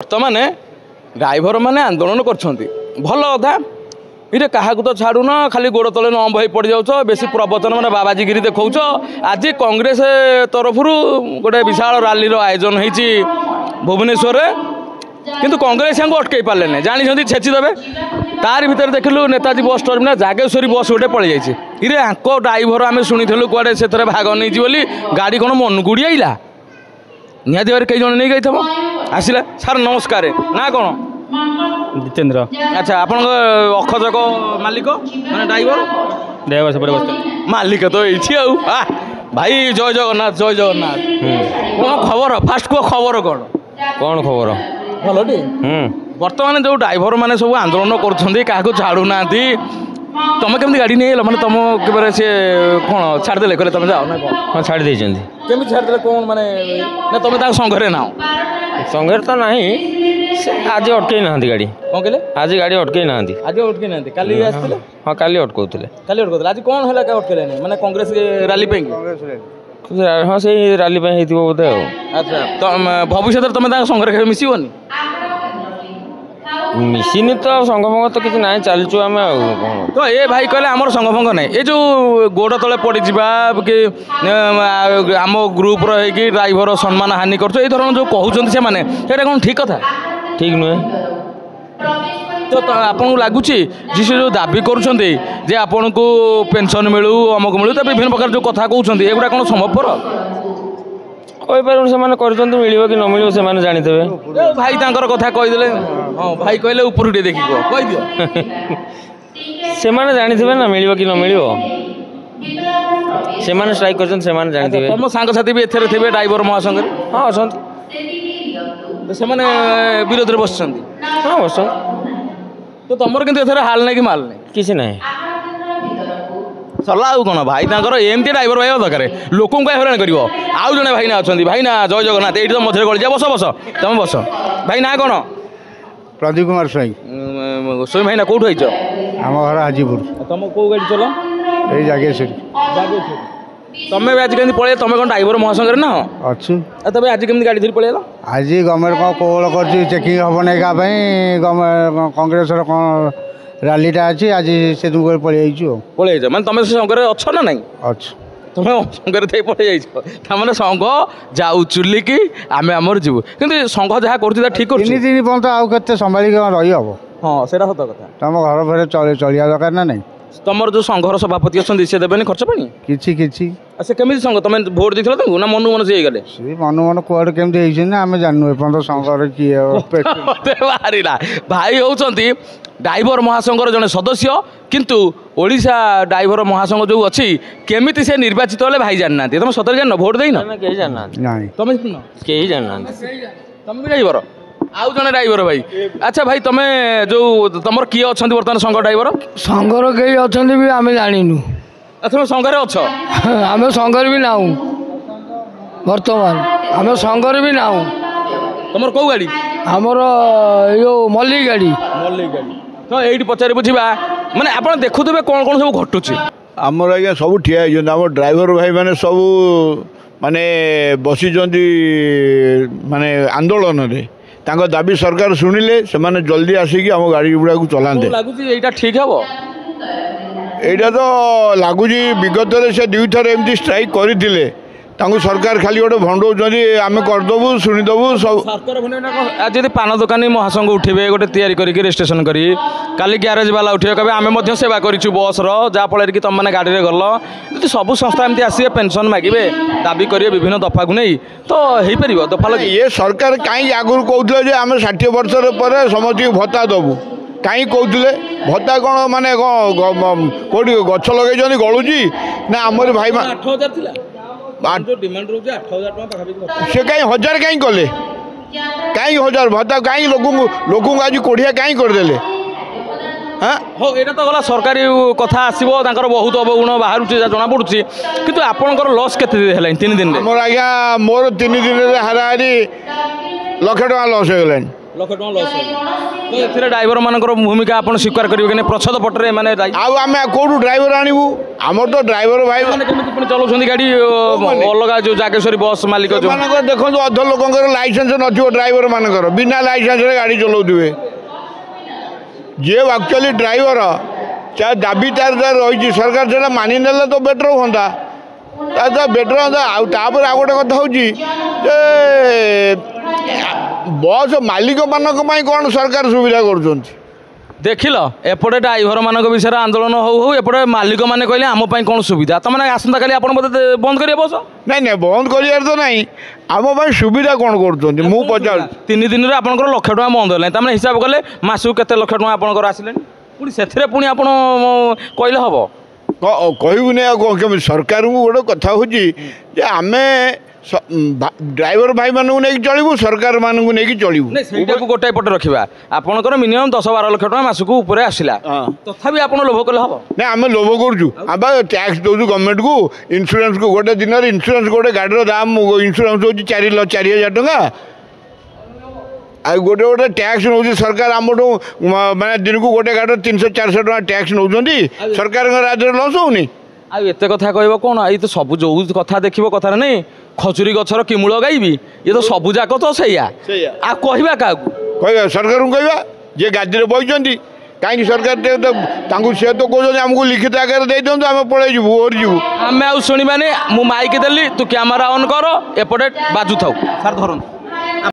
बर्तमान ड्राइवर मैंने आंदोलन कर भल कथा ये क्या तो छाड़ुन खाली गोड़ तले न बही पड़ जाऊ बेसी प्रवचन मैंने बाबाजीगिरी देखा आज कांग्रेस तरफ गोटे विशाल रैली आयोजन होती भुवनेश्वर किंतु कांग्रेस को अटकई पारे जानी छेचिदेवे तार भर देखिलु नेताजी बस टर्मिनाल जागेश्वरी बस गोटे पड़ जाइए इरे आंक ड्राइवर आम शुणीलु कड़े से भाग नहीं बोली गाड़ी कौन मन गुड़ी आईला निहाती भाई कई जन नहीं गई आसला सार नमस्कार ना कौन जितेंद्र अच्छा आपण अखजक मालिक मैंने ड्राइवर ड्राइवर से बस मालिक तो ये भाई जय जगन्नाथ जय जगन्नाथ कौन खबर फास्ट को खबर कौन कौन खबर भल टी बर्तमान जो ड्राइवर मैंने सब आंदोलन कर छाड़ू ना तुम केमती गाड़ी नहीं मैंने तुम के सी कौन छाड़दे कहले तुम जाओ ना कौन हाँ छाड़ दी केमी छाड़दे कौन माने ना तुम संघरे ना संघर तो नहीं आज अटकई ना गाड़ी कौन कहले आज गाड़ी अटकई ना आज अटके ना काली आसते हाँ काली अटकौले काली अटकौले आज कौन है अटके माने कांग्रेस रैली पे हाँ से रैली बोधे अच्छा तो भविष्य तुम संघरे मिसबनी मिसिनी तो संघ फंग तो किसी ना चलचु आम तो ये भाई कहले आमर संघ फंग ना ये जो गोड़ तले पड़ कि आम ग्रुप रही ड्राइवर सम्मान हानि कर जो कहते से माने कौन ठीक कथा ठीक नुहे तो आपको लगुच जी से जो दाबी कर आपन को पेंशन मिलू अमुक मिलू तो विभिन्न प्रकार जो कथा कहते एगुड़ा कौन संभवपर कहीपर से मिल कि न मिल से जानते भाई तर कथा कहीदे हाँ भाई कहले ऊपर टे देखिए कहीदियो से जानते ना मिल कि न मिल से स्ट्राइक कर जानते तुम सांगसाथी भी एथे थे ड्राइवर महासंघ हाँ अच्छा से विरोध में बस हाँ बस तो तुम कि हाल नहीं कि माल नहीं किसी ना सरला आउ कौन भाई एमती ड्राइवर भाई दरकार लोक हईराण कर आउ जड़े भाई ना अच्छा भाई ना जय जगन्नाथ ये तो मझे गली जा बस बस तुम बस भाई ना कौन प्रदीप कुमार स्वाई स्वयं भाई ना कौट आम घर हाजीपुर तुम कौ गाड़ी चल ये जागेश्वरी तुम्हें भी आज कमी पड़े तुम कौन ड्राइवर महासंघ ना अच्छु तब आज कमी गाड़ी धरी पड़े आज गवर्नमेंट कौन कोहल कर चेकिंग हम नहीं कांग्रेस कौन रैलीटा अच्छी आज से तुम पलि पलि मैं तुम संघ अच्छ ना नहीं अच्छु तुम संघ पलि जाने संघ जाऊ चुली कि आम आमर जीव कि संघ जहाँ कर ठीक कर तीन दिन पर्यंत आउ के संभाल रही हम हाँ से सत कथा तुम घर फेर चलिया दरकार ना नहीं तुम जो संघर सभापति अच्छा सी देवे खर्च पानी किसी से केमी संघ तुम भोट देते ना मनु मन से गले सी मनु मन कौन केमती ना आम जानू एपर्त संघर किए बाहर भाई होती ड्राइवर महासंघर जड़े सदस्य किंतु ओडिशा ड्राइवर महासंघ जो अच्छी केमिति से निर्वाचित हेल्ले भाई जाना तुम सतरे जान भोट देना तुम तुम भी ड्राइवर आउ जड़े ड्राइवर भाई अच्छा भाई तुम जो तुम किए अच्छा बर्तमान संघ ड्राइवर संघर कई अच्छा भी आम जानू तुम संघर अच्छ आम संघर भी नाऊ बर्तमान आम संघर भी नाऊ तुम कौ गाड़ी आमर यो मल्लिक गाड़ी तो ये पचारि बुझा माने आप देखुवे कौन कौन सब घटुची आमर आज्ञा सब ठिया आम ड्राइवर भाई मैंने सब माने बसी माने आंदोलन रे तांको दाबी सरकार शुणिले से माने जल्दी आसिक आम गाड़ी गुड़ा चलाते लगुच ठीक हम यहाँ तो लगुच विगत से दुई थर एमती स्ट्राइक करते सरकार खाली गोटे भंडौं आम करदेबू शुणीदेबू सब आज जब पान दुकानी महासंघ उठे गोटे तैयारी करके रेजिस्ट्रेशन करी काली ग्यारेज वाला उठे कहे आम सेवा करूँ बस रहा कि तुम मैंने गाड़ी में गल यदि सब संस्था एमती आसवे पेंशन मागे दाबी करेंगे विभिन्न दफा को नहीं तो हो पार दफा लगे ये सरकार कहीं आगुरी कहते आम 60 वर्ष पर समस्त भत्ता देवु कहीं कहते भत्ता कौन माने कौटी गछ लगे गलुची ना आमर भाई 8,000 से कहीं 1000 कहीं कले कहीं 1000 भत्ता कहीं लोक आज कोढ़िया कहीं करदे हाँ यहाँ तो गला सरकारी कथा आसो बहुत अवगुण बाहर जना पड़ी कि आपंकर लस के 3 दिन मोर आज्ञा मोर 3 दिन हाराहारी 1,00,000 टका लस हो गलानी ଲକ୍ଷେ ଟଙ୍କା ଲସ୍ ତ ଏଥିରେ ଡ୍ରାଇଭର ମାନଙ୍କର ଭୂମିକା ଆପଣ ସ୍ୱୀକାର କରିବେ କି ପ୍ରଚ୍ଛଦ ପଟରେ ଏମାନେ ଆଉ ଆମେ କେଉଁଠୁ ଡ୍ରାଇଭର ଆଣିବୁ ଆମର ତ ଡ୍ରାଇଭର ଭାଇ ମାନେ କେମିତି ପୁଣି ଚଲାଉଛନ୍ତି ଗାଡ଼ି ଅଲଗା ଯୋଉ ଜାଗେଶ୍ୱରୀ ବସ୍ ମାଲିକ ଯୋଉ ସେମାନଙ୍କର ଦେଖନ୍ତୁ ଅଧ ଲୋକଙ୍କର ଲାଇସେନ୍ସ ନଥିବ ଡ୍ରାଇଭର ମାନଙ୍କର ବିନା ଲାଇସେନ୍ସରେ ଗାଡ଼ି ଚଲାଉଥିବେ ଯିଏ ଆକ୍ଚୁଆଲି ଡ୍ରାଇଭର ତା ଦାବି ତାର ରହିଛି ସରକାର ସେଟା ମାନିନେଲେ ତ ବେଟର ହୁଅନ୍ତା ତା ବେଟର ହୁଅନ୍ତା ଆଉ ତାପରେ ଆଉ ଗୋଟେ କଥା ହେଉଛି ଯେ ବସ୍ ମାଲିକମାନଙ୍କ ପାଇଁ କ'ଣ ସରକାର ସୁବିଧା କରୁଛନ୍ତି ଦେଖିଲ ଏପଟେ ଡ୍ରାଇଭର ମାନଙ୍କ ବିଷୟରେ ଆନ୍ଦୋଳନ ହଉ ହଉ ଏପଟେ ମାଲିକ ମାନେ କହିଲେ ଆମ ପାଇଁ କ'ଣ ସୁବିଧା ତାମାନେ ଆସନ୍ତାକାଲି ଆପଣ ବୋଧେ ବନ୍ଦ କରିବେ ବସ ନାଇଁ ନାଇଁ ବନ୍ଦ କରିବାର ତ ନାହିଁ ଆମ ପାଇଁ ସୁବିଧା କ'ଣ କରୁଛନ୍ତି ମୁଁ ପଚାରୁଛି 3 ଦିନରେ ଆପଣଙ୍କର ଲକ୍ଷେ ଟଙ୍କା ବନ୍ଦ ହେଲାଣି ତାମାନେ ହିସାବ କଲେ ମାସକୁ କେତେ ଲକ୍ଷ ଟଙ୍କା ଆପଣଙ୍କର ଆସିଲେଣି ପୁଣି ସେଥିରେ ପୁଣି ଆପଣ କହିଲେ ହେବ କହିବୁନି ଆଉ କ'ଣ କେମିତି ସରକାରଙ୍କୁ ଗୋଟେ କଥା ହେଉଛି ଯେ ଆମେ ଡ୍ରାଇଭର ଭାଇମାନଙ୍କୁ ନେଇକି ଚଳିବୁ ସରକାର ମାନଙ୍କୁ ନେଇକି ଚଳିବୁ ସେଇଟାକୁ ଗୋଟାଏ ପଟେ ରଖିବା ଆପଣଙ୍କର ମିନିମମ୍ 10-12 ଲକ୍ଷ ଟଙ୍କା ମାସକୁ ଉପରେ ଆସିଲା ତଥାପି ଆପଣ ଲୋଭ କଲେ ହେବ ନାଇଁ ଆମେ ଲୋଭ କରୁଛୁ ଆମେ ଟ୍ୟାକ୍ସ ଦେଉଛୁ ଗଭର୍ଣ୍ଣମେଣ୍ଟକୁ ଇନ୍ସୁରାନ୍ସକୁ ଗୋଟେ ଦିନରେ ଇନ୍ସୁରାନ୍ସ ଗୋଟେ ଗାଡ଼ିର ଦାମ ଇନ୍ସୁରାନ୍ସ ହେଉଛି 4,000 ଟଙ୍କା ଆଉ ଗୋଟେ ଗୋଟେ ଟ୍ୟାକ୍ସ ନେଉଛି ସରକାର ଆମଠୁ ମାନେ ଦିନକୁ ଗୋଟେ ଗାଡ଼ିର 300-400 ଟଙ୍କା ଟ୍ୟାକ୍ସ ନେଉଛନ୍ତି ସରକାରଙ୍କ ରାଜ୍ୟରେ ଲସ୍ ହେଉନି ଆଉ ଏତେ କଥା କହିବ କ'ଣ ଏଇ ତ ସବୁ ଯୋଉ କଥା ଦେଖିବ କଥାରେ ନାଇଁ ଖଜୁରୀ ଗଛର କିମୂଳ ଗାଇବି ଇଏ ତ ସବୁ ଯାକ ତ ସେଇଆ ଆଉ କହିବା କାହାକୁ କହିବା ସରକାରଙ୍କୁ କହିବା ଯିଏ ଗାଦିରେ ବସିଛନ୍ତି କାହିଁକି ସରକାର ତାଙ୍କୁ ସେ ତ କହୁଛନ୍ତି ଆମକୁ ଲିଖିତ ଆକାରରେ ଦେଇଦିଅନ୍ତୁ ଆମେ ପଳେଇ ଯିବୁ ଓହରି ଯିବୁ ଆମେ ଆଉ ଶୁଣିବାନି ମୁଁ ମାଇକ୍ ଦେଲି ତୁ କ୍ୟାମେରା ଅନ୍ କର ଏପଟେ ବାଜୁଥାଉ ସାର୍ ଧରନ୍ତୁ